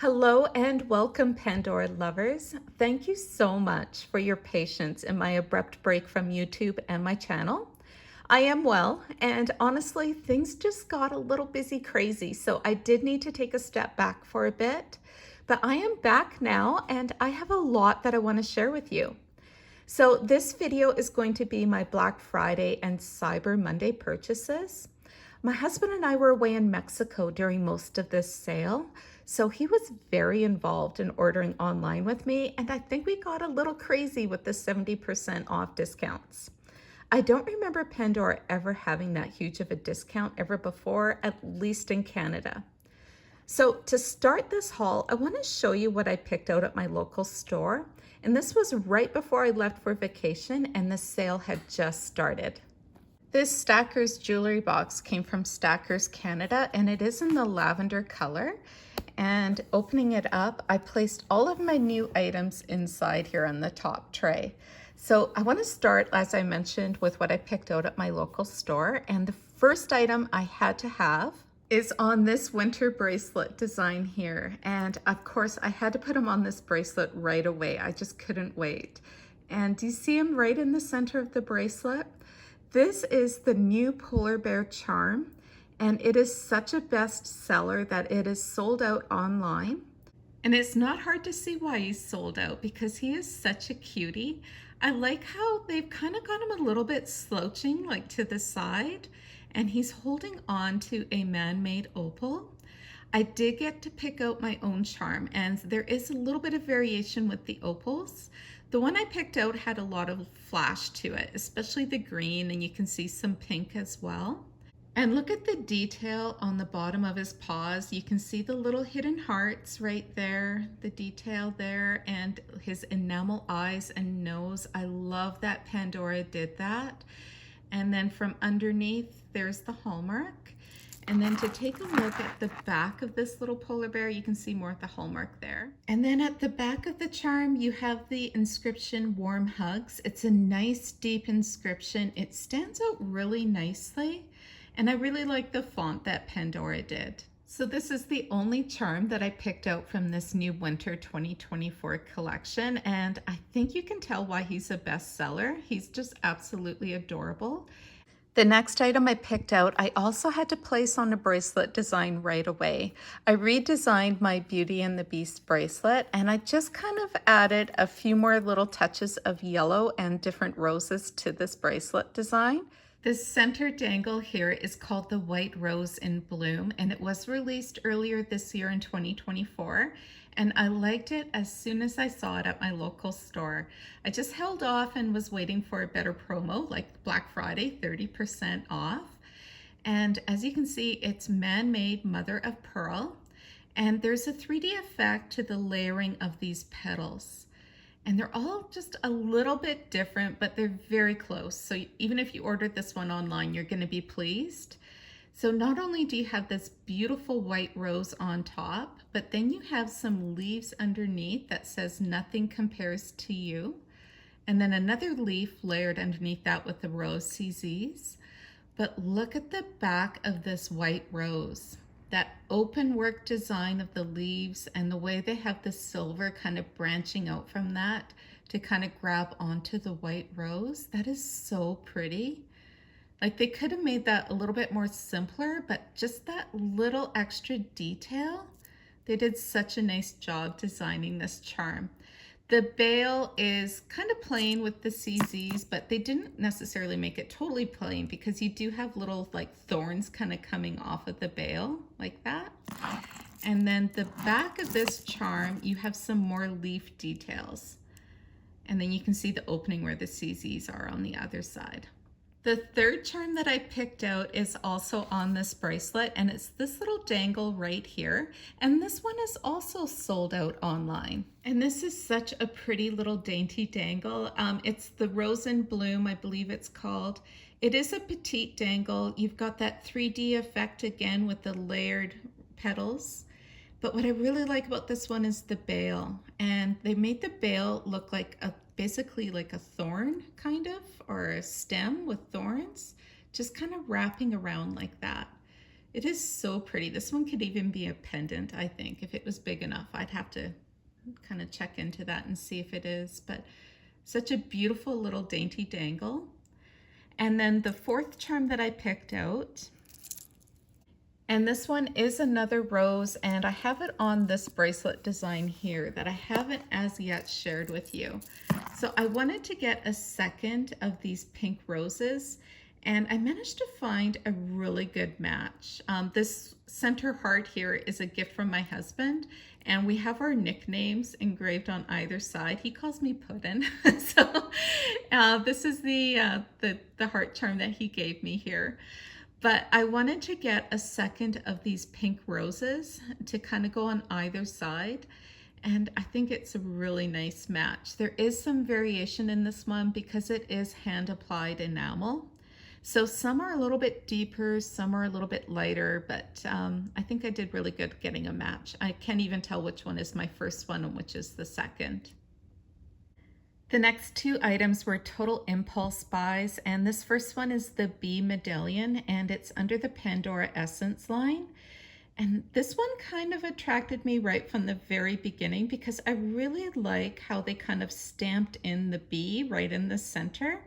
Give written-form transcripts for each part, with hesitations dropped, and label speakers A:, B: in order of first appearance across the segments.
A: Hello and welcome, Pandora lovers. Thank you so much for your patience in my abrupt break from YouTube and my channel. I am well, and honestly, things just got a little busy crazy, so I did need to take a step back for a bit. But I am back now, and I have a lot that I want to share with you. So this video is going to be my Black Friday and Cyber Monday purchases. My husband and I were away in Mexico during most of this sale, so he was very involved in ordering online with me, and I think we got a little crazy with the 70% off discounts. I don't remember Pandora ever having that huge of a discount ever before, at least in Canada. So to start this haul, I want to show you what I picked out at my local store. And this was right before I left for vacation and the sale had just started. This Stackers jewelry box came from Stackers Canada, and it is in the lavender color. And opening it up, I placed all of my new items inside here on the top tray. So I want to start, as I mentioned, with what I picked out at my local store. And the first item I had to have is on this winter bracelet design here. And of course, I had to put him on this bracelet right away. I just couldn't wait. And do you see him right in the center of the bracelet? This is the new polar bear charm, and it is such a bestseller that it is sold out online. And it's not hard to see why he's sold out because he is such a cutie. I like how they've kind of got him a little bit slouching, like to the side, and he's holding on to a man-made opal. I did get to pick out my own charm, and there is a little bit of variation with the opals. The one I picked out had a lot of flash to it, especially the green, and you can see some pink as well. And look at the detail on the bottom of his paws. You can see the little hidden hearts right there, the detail there, and his enamel eyes and nose. I love that Pandora did that. And then from underneath, there's the hallmark. And then to take a look at the back of this little polar bear, you can see more of the hallmark there. And then at the back of the charm, you have the inscription "Warm Hugs." It's a nice deep inscription. It stands out really nicely. And I really like the font that Pandora did. So this is the only charm that I picked out from this new winter 2024 collection. And I think you can tell why he's a bestseller. He's just absolutely adorable. The next item I picked out, I also had to place on a bracelet design right away. I redesigned my Beauty and the Beast bracelet, and I just kind of added a few more little touches of yellow and different roses to this bracelet design. The center dangle here is called the White Rose in Bloom, and it was released earlier this year in 2024. And I liked it as soon as I saw it at my local store. I just held off and was waiting for a better promo like Black Friday, 30% off. And as you can see, it's man-made mother of pearl. And there's a 3D effect to the layering of these petals. And they're all just a little bit different, but they're very close. So even if you ordered this one online, you're gonna be pleased. So not only do you have this beautiful white rose on top, but then you have some leaves underneath that says "Nothing compares to you." And then another leaf layered underneath that with the rose CZs. But look at the back of this white rose. That open work design of the leaves and the way they have the silver kind of branching out from that to kind of grab onto the white rose. That is so pretty. Like they could have made that a little bit more simpler, but just that little extra detail, they did such a nice job designing this charm. The bail is kind of plain with the CZs, but they didn't necessarily make it totally plain because you do have little like thorns kind of coming off of the bail like that. And then the back of this charm, you have some more leaf details. And then you can see the opening where the CZs are on the other side. The third charm that I picked out is also on this bracelet, and it's this little dangle right here. And this one is also sold out online. And this is such a pretty little dainty dangle. It's the Rose in Bloom, I believe it's called. It is a petite dangle. You've got that 3D effect again with the layered petals. But what I really like about this one is the bail. And they made the bail look like basically like a thorn kind of, or a stem with thorns, just kind of wrapping around like that. It is so pretty. This one could even be a pendant, I think, if it was big enough. I'd have to kind of check into that and see if it is, but such a beautiful little dainty dangle. And then the fourth charm that I picked out, and this one is another rose, and I have it on this bracelet design here that I haven't as yet shared with you. So I wanted to get a second of these pink roses, and I managed to find a really good match. This center heart here is a gift from my husband, and we have our nicknames engraved on either side. He calls me Puddin'. So this is the heart charm that he gave me here. But I wanted to get a second of these pink roses to kind of go on either side. And I think it's a really nice match. There is some variation in this one because it is hand applied enamel. So some are a little bit deeper, some are a little bit lighter, but I think I did really good getting a match. I can't even tell which one is my first one and which is the second. The next two items were total impulse buys, and this first one is the bee medallion, and it's under the Pandora Essence line. And this one kind of attracted me right from the very beginning because I really like how they kind of stamped in the bee right in the center.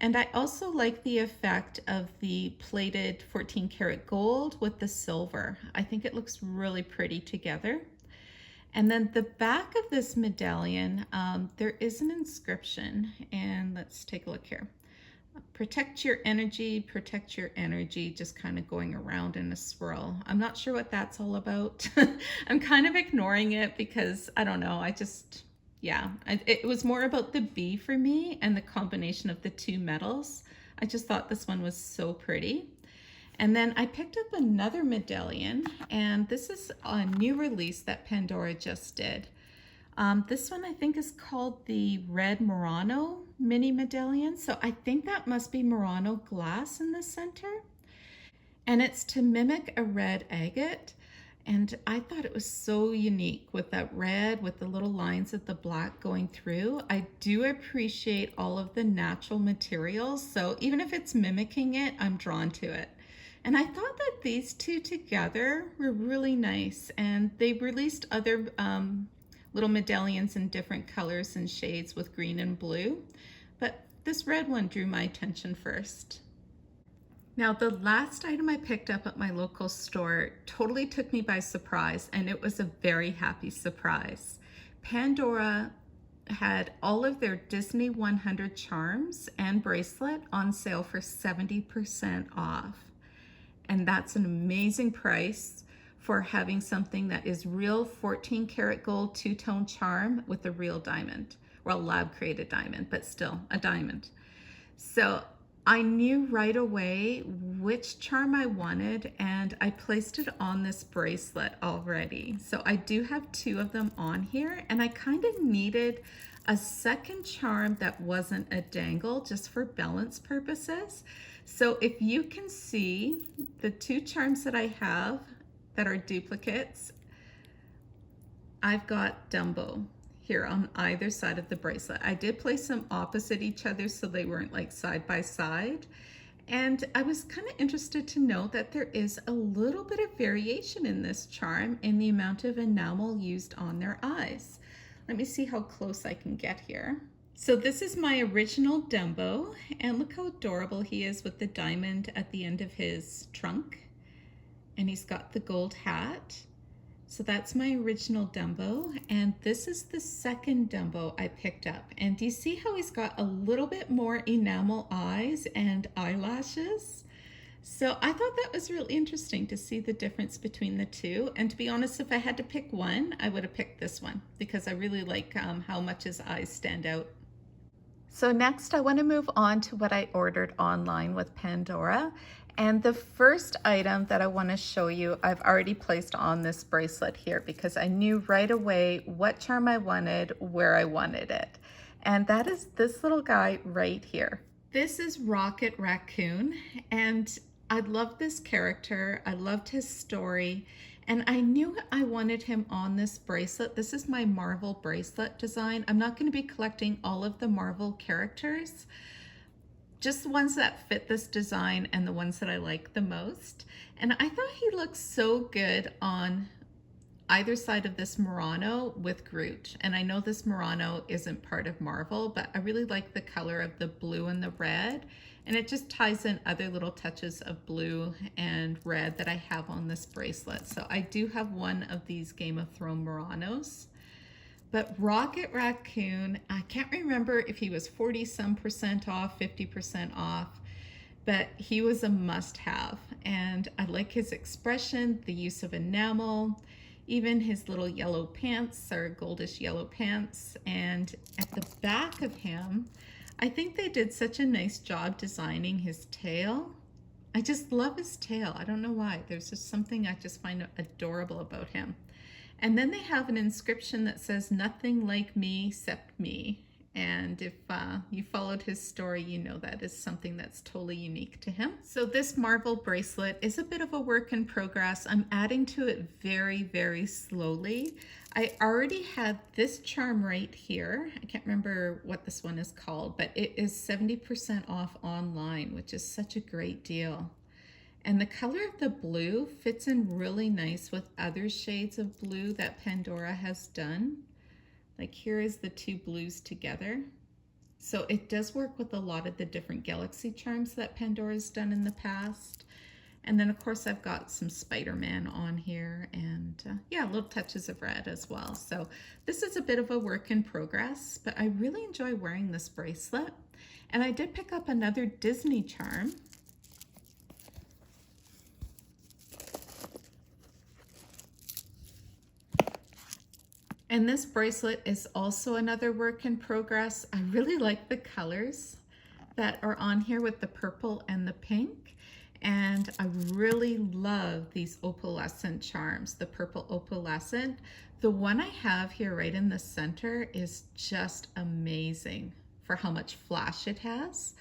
A: And I also like the effect of the plated 14 karat gold with the silver. I think it looks really pretty together. And then the back of this medallion, there is an inscription, and let's take a look here. Protect your energy, just kind of going around in a swirl. I'm not sure what that's all about. I'm kind of ignoring it because I don't know, it was more about the bee for me and the combination of the two metals. I just thought this one was so pretty. And then I picked up another medallion, and this is a new release that Pandora just did. This one I think is called the Red Morano mini medallion. So I think that must be Morano glass in the center. And it's to mimic a red agate. And I thought it was so unique with that red, with the little lines of the black going through. I do appreciate all of the natural materials. So even if it's mimicking it, I'm drawn to it. And I thought that these two together were really nice. And they released other little medallions in different colors and shades with green and blue. But this red one drew my attention first. Now, the last item I picked up at my local store totally took me by surprise, and it was a very happy surprise. Pandora had all of their Disney 100 charms and bracelet on sale for 70% off. And that's an amazing price for having something that is real 14 karat gold two-tone charm with a real diamond. Well, lab created diamond, but still a diamond. So I knew right away which charm I wanted, and I placed it on this bracelet already. So I do have two of them on here, and I kind of needed a second charm that wasn't a dangle just for balance purposes. So if you can see the two charms that I have that are duplicates, I've got Dumbo here on either side of the bracelet. I did place them opposite each other so they weren't like side by side. And I was kind of interested to know that there is a little bit of variation in this charm in the amount of enamel used on their eyes. Let me see how close I can get here. So this is my original Dumbo, and look how adorable he is with the diamond at the end of his trunk. And he's got the gold hat. So that's my original Dumbo, and this is the second Dumbo I picked up. And do you see how he's got a little bit more enamel eyes and eyelashes? So I thought that was really interesting to see the difference between the two. And to be honest, if I had to pick one, I would have picked this one because I really like how much his eyes stand out. So next I want to move on to what I ordered online with Pandora. And the first item that I want to show you, I've already placed on this bracelet here because I knew right away what charm I wanted, where I wanted it. And that is this little guy right here. This is Rocket Raccoon, and I love this character. I loved his story, and I knew I wanted him on this bracelet. This is my Marvel bracelet design. I'm not going to be collecting all of the Marvel characters, just the ones that fit this design and the ones that I like the most. And I thought he looked so good on either side of this Murano with Groot. And I know this Murano isn't part of Marvel, but I really like the color of the blue and the red. And it just ties in other little touches of blue and red that I have on this bracelet. So I do have one of these Game of Thrones Muranos. But Rocket Raccoon, I can't remember if he was 40-some% off, 50% off, but he was a must-have. And I like his expression, the use of enamel, even his little yellow pants or goldish yellow pants. And at the back of him, I think they did such a nice job designing his tail. I just love his tail. I don't know why. There's just something I just find adorable about him. And then they have an inscription that says, "Nothing like me except me." And if you followed his story, you know that is something that's totally unique to him. So this Marvel bracelet is a bit of a work in progress. I'm adding to it very, very slowly. I already had this charm right here. I can't remember what this one is called, but it is 70% off online, which is such a great deal. And the color of the blue fits in really nice with other shades of blue that Pandora has done. Like here is the two blues together. So it does work with a lot of the different galaxy charms that Pandora's done in the past. And then of course I've got some Spider-Man on here and yeah, little touches of red as well. So this is a bit of a work in progress, but I really enjoy wearing this bracelet. And I did pick up another Disney charm. And this bracelet is also another work in progress. I really like the colors that are on here with the purple and the pink. And I really love these opalescent charms, the purple opalescent. The one I have here right in the center is just amazing for how much flash it has.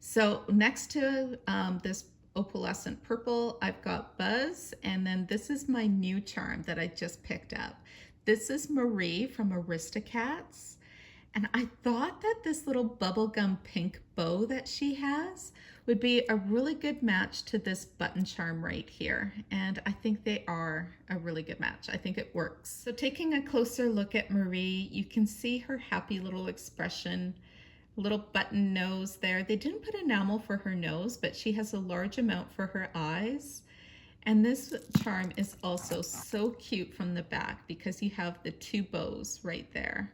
A: So next to this opalescent purple, I've got Buzz, and then this is my new charm that I just picked up. This is Marie from Aristocats, and I thought that this little bubblegum pink bow that she has would be a really good match to this button charm right here, and I think they are a really good match. I think it works. So taking a closer look at Marie, you can see her happy little expression, little button nose there. They didn't put enamel for her nose, but she has a large amount for her eyes. And this charm is also so cute from the back because you have the two bows right there.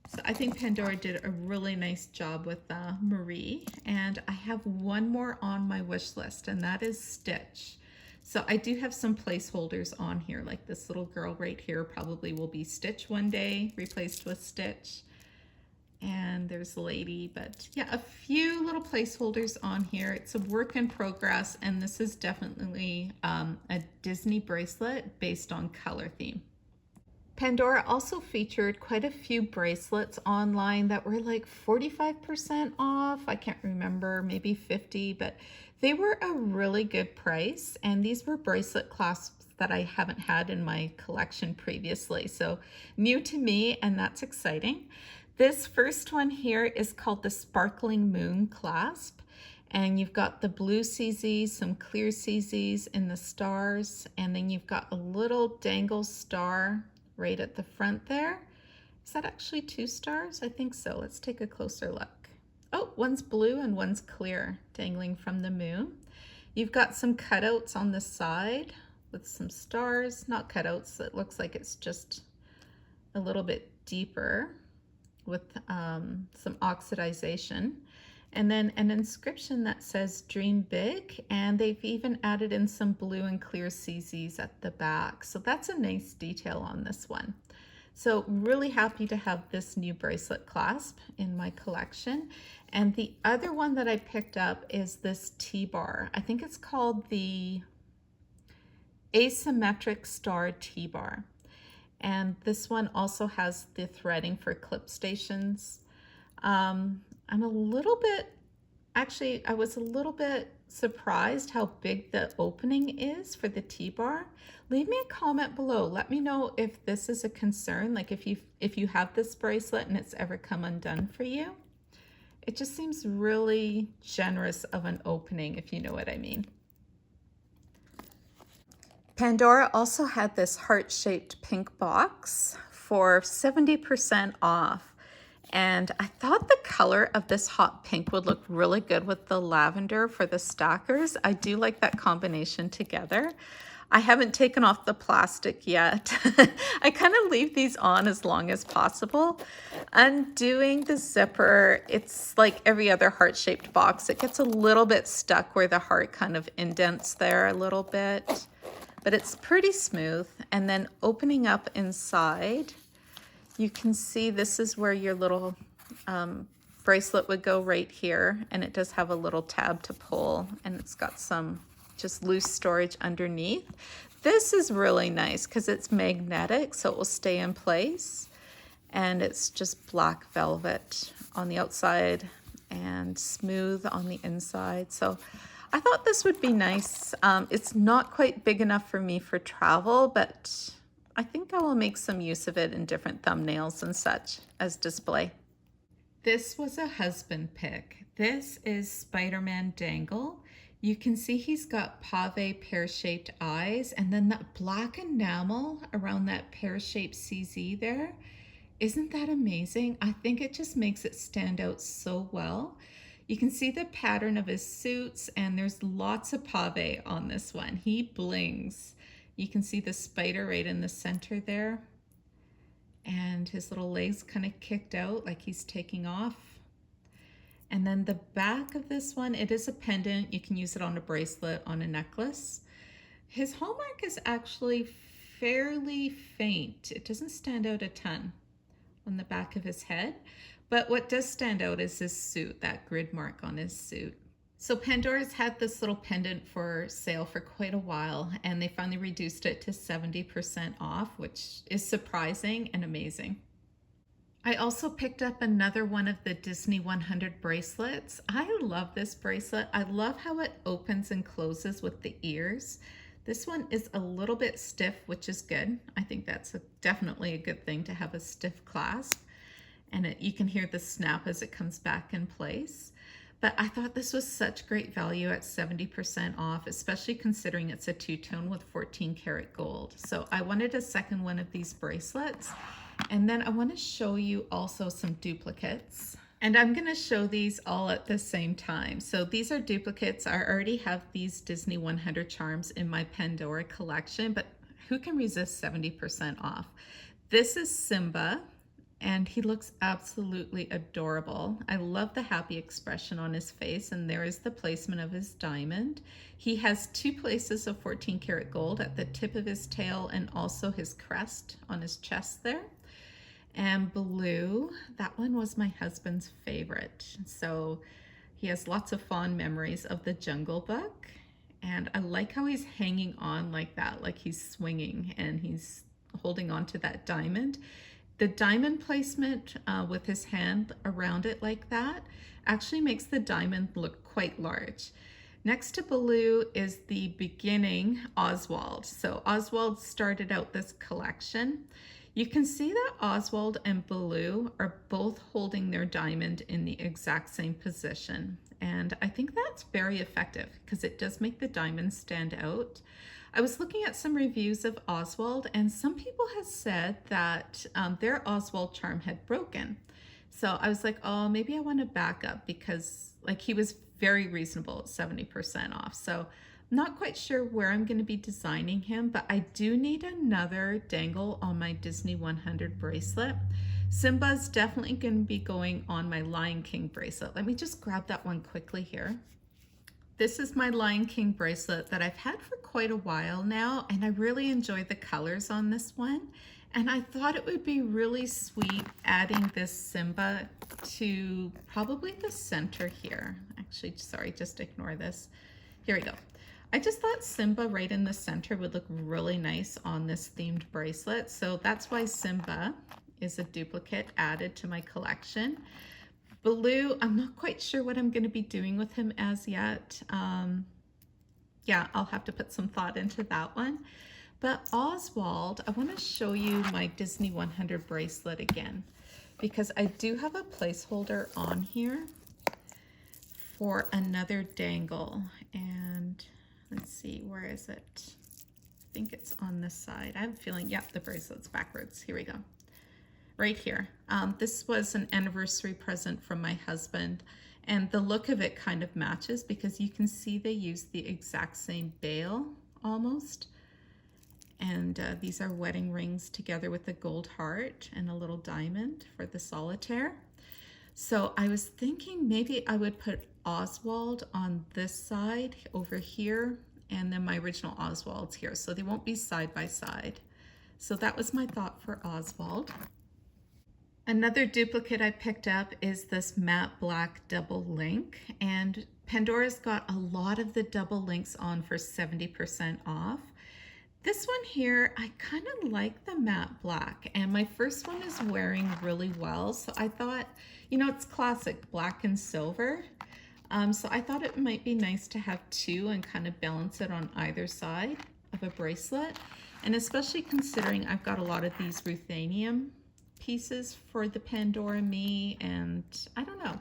A: So I think Pandora did a really nice job with Marie. And I have one more on my wish list, and that is Stitch. So I do have some placeholders on here, like this little girl right here probably will be Stitch one day, replaced with Stitch. And there's Lady, but yeah, a few little placeholders on here. It's a work in progress, and this is definitely a Disney bracelet based on color theme. Pandora also featured quite a few bracelets online that were like 45% off. I can't remember, maybe 50, but they were a really good price. And these were bracelet clasps that I haven't had in my collection previously. So new to me, and that's exciting. This first one here is called the Sparkling Moon clasp, and you've got the blue CZs, some clear CZs in the stars, and then you've got a little dangle star right at the front there. Is that actually 2 stars? I think so. Let's take a closer look. Oh, one's blue and one's clear, dangling from the moon. You've got some cutouts on the side with some stars, not cutouts. It looks like it's just a little bit deeper with some oxidization, and then an inscription that says "Dream Big," and they've even added in some blue and clear CZs at the back. So that's a nice detail on this one. So really happy to have this new bracelet clasp in my collection. And the other one that I picked up is this T-bar. I think it's called the Asymmetric Star T-bar. And this one also has the threading for clip stations. I'm a little bit, actually, I was a little bit surprised how big the opening is for the T-bar. Leave me a comment below. Let me know if this is a concern, like if you have this bracelet and it's ever come undone for you. It just seems really generous of an opening, if you know what I mean. Pandora also had this heart-shaped pink box for 70% off. And I thought the color of this hot pink would look really good with the lavender for the stackers. I do like that combination together. I haven't taken off the plastic yet. I kind of leave these on as long as possible. Undoing the zipper, it's like every other heart-shaped box. It gets a little bit stuck where the heart kind of indents there a little bit, but it's pretty smooth. And then opening up inside, you can see this is where your little bracelet would go right here, and it does have a little tab to pull, and it's got some just loose storage underneath. This is really nice because it's magnetic, so it will stay in place, and it's just black velvet on the outside and smooth on the inside. So I thought this would be nice. It's not quite big enough for me for travel, but I think I will make some use of it in different thumbnails and such as display. This was a husband pick. This is Spider-Man Dangle. You can see he's got pave pear-shaped eyes, and then that black enamel around that pear-shaped CZ there. Isn't that amazing? I think it just makes it stand out so well. You can see the pattern of his suits, and there's lots of pave on this one. He blings. You can see the spider right in the center there, and his little legs kind of kicked out like he's taking off. And then the back of this one, it is a pendant. You can use it on a bracelet, on a necklace. His hallmark is actually fairly faint. It doesn't stand out a ton on the back of his head, but what does stand out is his suit, that grid mark on his suit. So Pandora's had this little pendant for sale for quite a while, and they finally reduced it to 70% off, which is surprising and amazing. I also picked up another one of the Disney 100 bracelets. I love this bracelet. I love how it opens and closes with the ears. This one is a little bit stiff, which is good. I think that's definitely a good thing to have a stiff clasp. And you can hear the snap as it comes back in place. But I thought this was such great value at 70% off, especially considering it's a two-tone with 14 karat gold. So I wanted a second one of these bracelets. And then I want to show you also some duplicates. And I'm going to show these all at the same time. So these are duplicates. I already have these Disney 100 charms in my Pandora collection, but who can resist 70% off? This is Simba, and he looks absolutely adorable. I love the happy expression on his face, and there is the placement of his diamond. He has two places of 14 karat gold at the tip of his tail and also his crest on his chest there. And Blue, that one was my husband's favorite. So he has lots of fond memories of the Jungle Book. And I like how he's hanging on like that, like he's swinging and he's holding on to that diamond. The diamond placement with his hand around it like that actually makes the diamond look quite large. Next to Baloo is the beginning Oswald. So Oswald started out this collection. You can see that Oswald and Baloo are both holding their diamond in the exact same position. And I think that's very effective because it does make the diamond stand out. I was looking at some reviews of Oswald, and some people have said that their Oswald charm had broken. So I was like, oh, maybe I want to back up because like he was very reasonable at 70% off. So I'm not quite sure where I'm going to be designing him, but I do need another dangle on my Disney 100 bracelet. Simba's definitely going to be going on my Lion King bracelet. Let me just grab that one quickly here. This is my Lion King bracelet that I've had for quite a while now, and I really enjoy the colors on this one. And I thought it would be really sweet adding this Simba to probably the center here. Actually, sorry, just ignore this. Here we go. I just thought Simba right in the center would look really nice on this themed bracelet. So that's why Simba is a duplicate added to my collection. Baloo, I'm not quite sure what I'm going to be doing with him as yet. Yeah, I'll have to put some thought into that one. But Oswald, I want to show you my Disney 100 bracelet again, because I do have a placeholder on here. for another dangle. And let's see, where is it? I think it's on this side. I have a feeling, yep, the bracelet's backwards. Here we go. Right here. This was an anniversary present from my husband, and the look of it kind of matches because you can see they used the exact same bail almost. And these are wedding rings together with a gold heart and a little diamond for the solitaire. So I was thinking maybe I would put Oswald on this side over here, and then my original Oswald's here, so they won't be side by side. So that was my thought for Oswald. Another duplicate I picked up is this matte black double link, and Pandora's got a lot of the double links on for 70% off. This one here, I kind of like the matte black, and my first one is wearing really well. So I thought, you know, it's classic black and silver. So I thought it might be nice to have two and kind of balance it on either side of a bracelet. And especially considering I've got a lot of these ruthenium pieces for the Pandora me, and I don't know,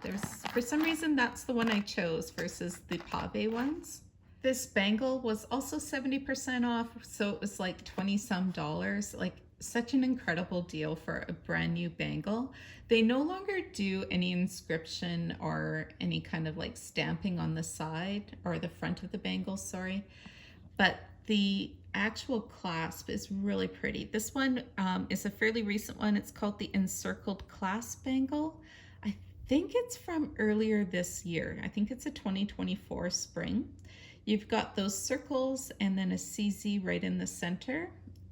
A: for some reason that's the one I chose versus the pave ones. This bangle was also 70% off, so it was like 20 some dollars. Like, such an incredible deal for a brand new bangle. They no longer do any inscription or any kind of like stamping on the side or the front of the bangle, sorry, but the actual clasp is really pretty. This one is a fairly recent one. It's called the encircled clasp bangle. I think it's from earlier this year. I think it's a 2024 spring. You've got those circles and then a CZ right in the center,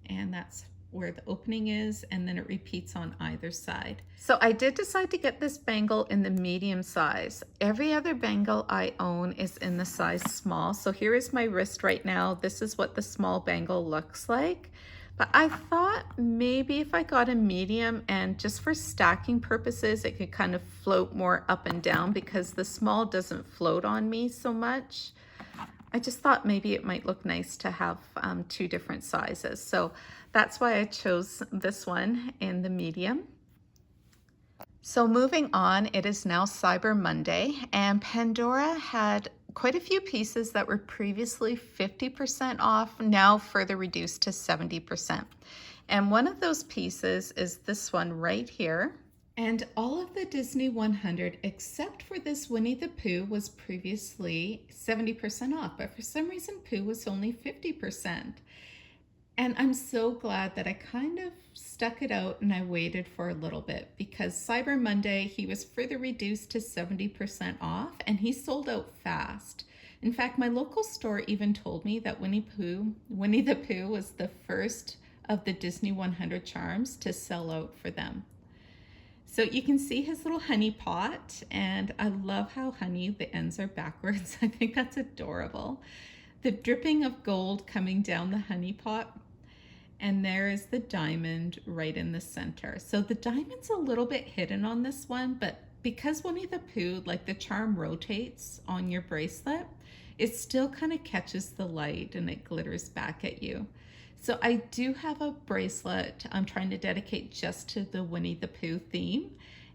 A: and that's where the opening is, and then it repeats on either side. So I did decide to get this bangle in the medium size. Every other bangle I own is in the size small. So here is my wrist right now. This is what the small bangle looks like. But I thought maybe if I got a medium, and just for stacking purposes, it could kind of float more up and down because the small doesn't float on me so much. I just thought maybe it might look nice to have two different sizes. So that's why I chose this one in the medium. So moving on, it is now Cyber Monday, and Pandora had quite a few pieces that were previously 50% off, now further reduced to 70%. And one of those pieces is this one right here. And all of the Disney 100, except for this Winnie the Pooh, was previously 70% off, but for some reason Pooh was only 50%. And I'm so glad that I kind of stuck it out and I waited for a little bit, because Cyber Monday, he was further reduced to 70% off, and he sold out fast. In fact, my local store even told me that Winnie the Pooh was the first of the Disney 100 charms to sell out for them. So you can see his little honey pot, and I love how honey, the ends are backwards. I think that's adorable. The dripping of gold coming down the honey pot, and there is the diamond right in the center. So the diamond's a little bit hidden on this one, but because Winnie the Pooh, like the charm rotates on your bracelet, it still kind of catches the light and it glitters back at you. So I do have a bracelet I'm trying to dedicate just to the Winnie the Pooh theme,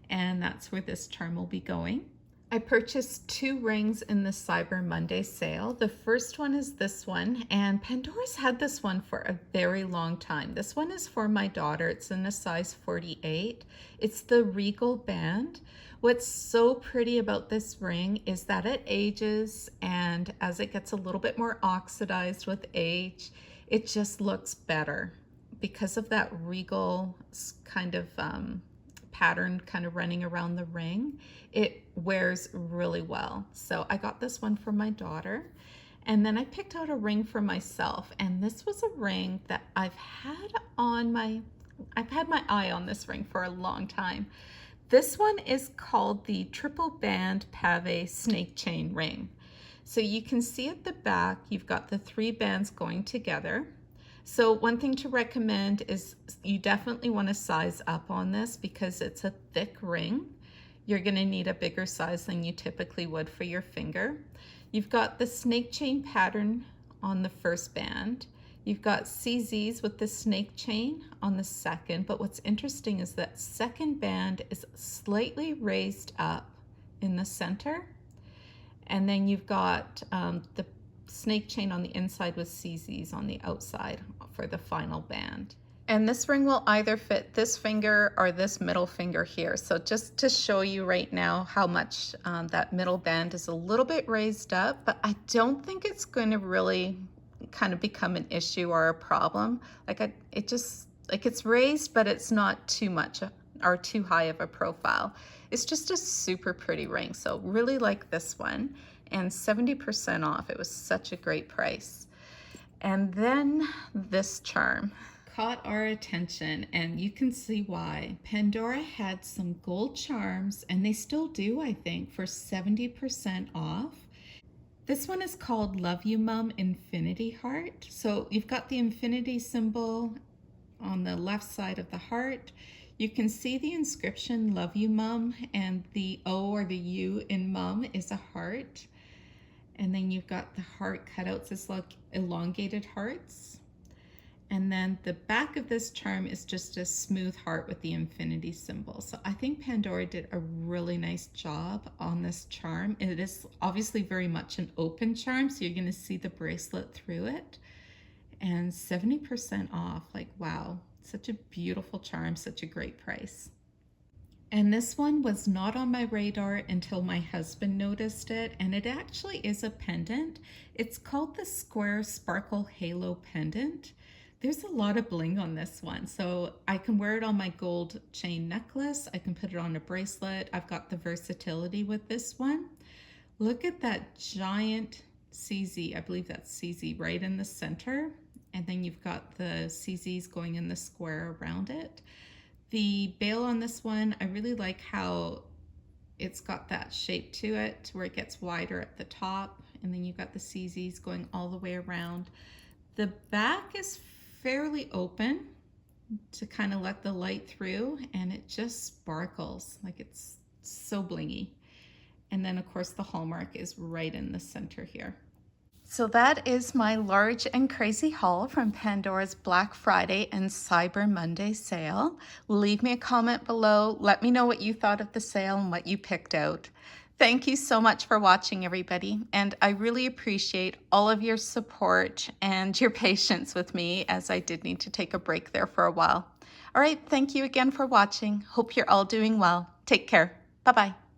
A: and that's where this charm will be going. I purchased two rings in the Cyber Monday sale. The first one is this one, and Pandora's had this one for a very long time. This one is for my daughter. It's in a size 48. It's the Regal band. What's so pretty about this ring is that it ages, and as it gets a little bit more oxidized with age, it just looks better because of that regal kind of pattern kind of running around the ring. It wears really well. So I got this one for my daughter, and then I picked out a ring for myself, and this was a ring that I've had my eye on this ring for a long time. This one is called the Triple Band Pave Snake Chain Ring. So you can see at the back, you've got the 3 bands going together. So one thing to recommend is you definitely want to size up on this because it's a thick ring. You're going to need a bigger size than you typically would for your finger. You've got the snake chain pattern on the first band. You've got CZs with the snake chain on the second, but what's interesting is that second band is slightly raised up in the center. And then you've got the snake chain on the inside with CZs on the outside for the final band. And this ring will either fit this finger or this middle finger here. So just to show you right now how much that middle band is a little bit raised up, but I don't think it's going to really kind of become an issue or a problem. Like it's raised, but it's not too much or too high of a profile. It's just a super pretty ring. So really like this one, and 70% off. It was such a great price. And then this charm caught our attention, and you can see why. Pandora had some gold charms, and they still do, I think, for 70% off. This one is called Love You Mum Infinity Heart. So you've got the infinity symbol on the left side of the heart. You can see the inscription Love You Mum, and the O or the U in mum is a heart. And then you've got the heart cutouts as like elongated hearts. And then the back of this charm is just a smooth heart with the infinity symbol. So I think Pandora did a really nice job on this charm. It is obviously very much an open charm, so you're gonna see the bracelet through it. And 70% off, like wow, such a beautiful charm, such a great price. And this one was not on my radar until my husband noticed it, and it actually is a pendant. It's called the Square Sparkle Halo Pendant. There's a lot of bling on this one. So I can wear it on my gold chain necklace. I can put it on a bracelet. I've got the versatility with this one. Look at that giant CZ. I believe that's CZ right in the center. And then you've got the CZs going in the square around it. The bail on this one, I really like how it's got that shape to it where it gets wider at the top. And then you've got the CZs going all the way around. The back is fairly open to kind of let the light through, and it just sparkles like it's so blingy. And then of course the hallmark is right in the center here. So that is my large and crazy haul from Pandora's Black Friday and Cyber Monday sale. Leave me a comment below. Let me know what you thought of the sale and what you picked out. Thank you so much for watching, everybody, and I really appreciate all of your support and your patience with me, as I did need to take a break there for a while. All right, thank you again for watching. Hope you're all doing well. Take care. Bye-bye.